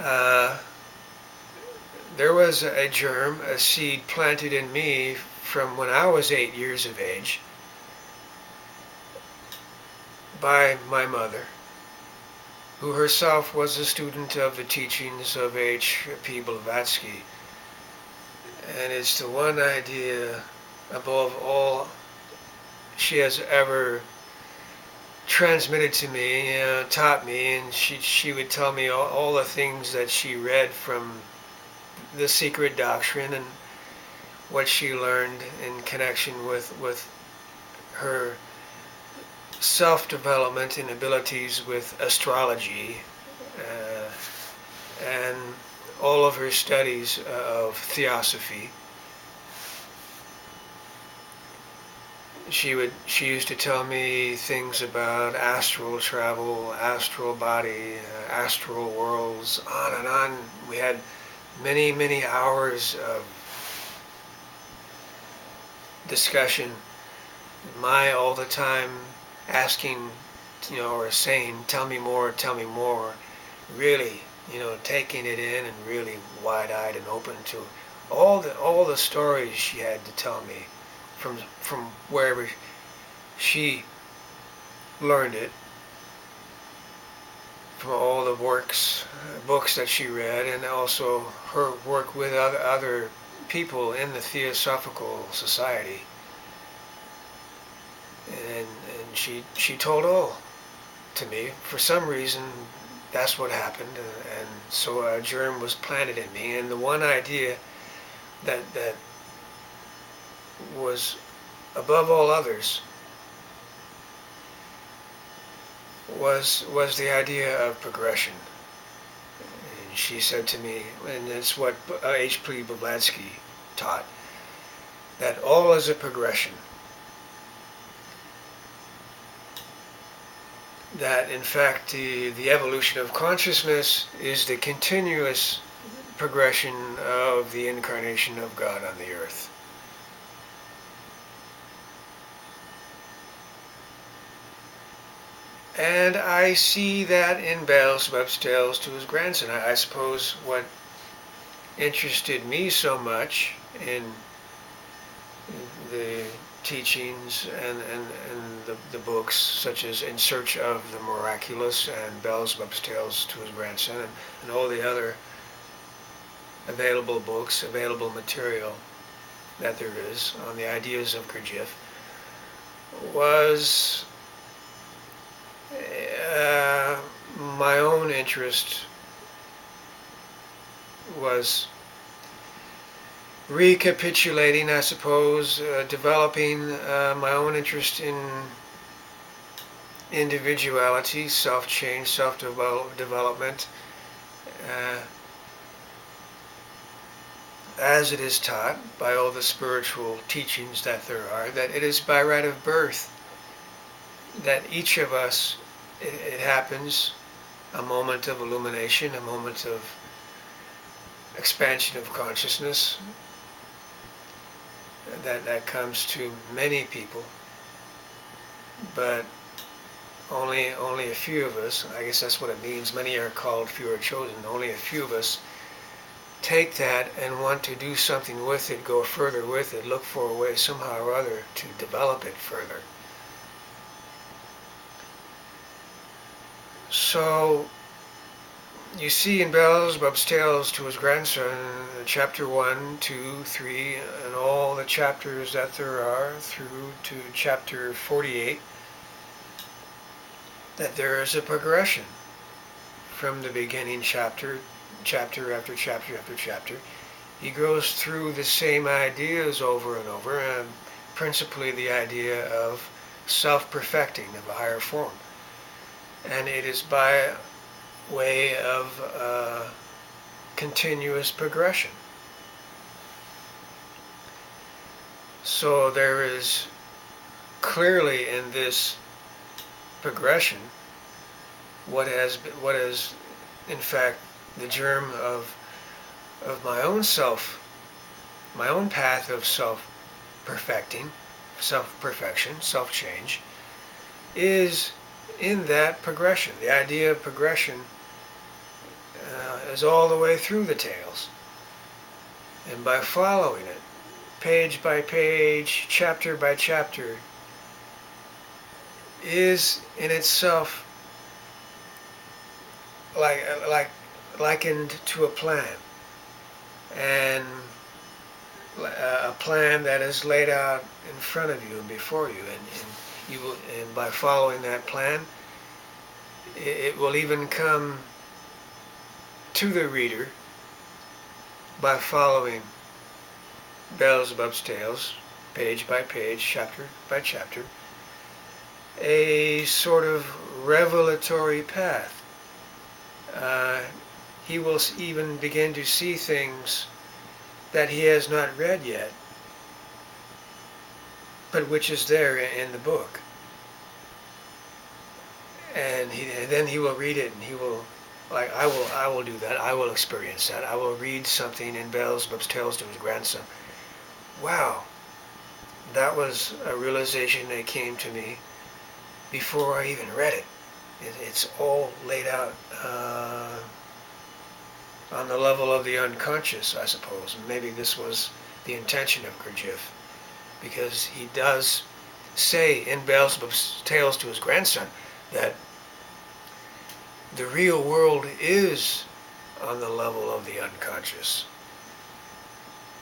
uh, there was a germ, a seed planted in me from when I was 8 years of age by my mother, who herself was a student of the teachings of H.P. Blavatsky. And it's the one idea above all she has ever transmitted to me, taught me, and she would tell me all the things that she read from the secret doctrine and what she learned in connection with her self-development and abilities with astrology, and all of her studies of theosophy. She used to tell me things about astral travel, astral body, astral worlds, on and on. We had many hours of discussion. My all the time asking, or saying, tell me more, really, taking it in and really wide-eyed and open to all the stories she had to tell me from wherever she learned it, from all the books that she read, and also her work with other people in the Theosophical Society. And she told all to me. For some reason, that's what happened, and so a germ was planted in me. And the one idea that was above all others was the idea of progression. And she said to me, and it's what H.P. Blavatsky taught, that all is a progression. That in fact the evolution of consciousness is the continuous progression of the incarnation of God on the earth. And I see that in Beelzebub's tales to his grandson. I suppose what interested me so much in the teachings and the books, such as In Search of the Miraculous and Beelzebub's Tales to his Grandson, and all the other available books, available material that there is on the ideas of Gurdjieff, was my own interest was recapitulating, I suppose, developing my own interest in individuality, self-change, self-development, as it is taught by all the spiritual teachings that there are, that it is by right of birth that each of us, it happens, a moment of illumination, a moment of expansion of consciousness, that comes to many people, but only a few of us, I guess that's what it means, many are called, few are chosen, only a few of us take that and want to do something with it, go further with it, look for a way somehow or other to develop it further. So you see in Beelzebub's Tales to his grandson, chapter 1, 2, 3, and all the chapters that there are through to chapter 48, that there is a progression from the beginning chapter after chapter after chapter. He goes through the same ideas over and over, and principally the idea of self-perfecting of a higher form. And it is by way of continuous progression. So there is clearly in this progression what is in fact the germ of my own self, my own path of self-perfection, self-change, is in that progression. The idea of progression is all the way through the tales. And by following it, page by page, chapter by chapter, is in itself likened to a plan, and a plan that is laid out in front of you and before you, and by following that plan, it will even come to the reader by following Beelzebub's tales, page by page, chapter by chapter, a sort of revelatory path. He will even begin to see things that he has not read yet, but which is there in the book. And then he will read it, and he will, like, I will do that. I will experience that. I will read something in Beelzebub's tales to his grandson. Wow, that was a realization that came to me before I even read it. It's all laid out on the level of the unconscious, I suppose. Maybe this was the intention of Gurdjieff, because he does say in Beelzebub's tales to his grandson that the real world is on the level of the unconscious.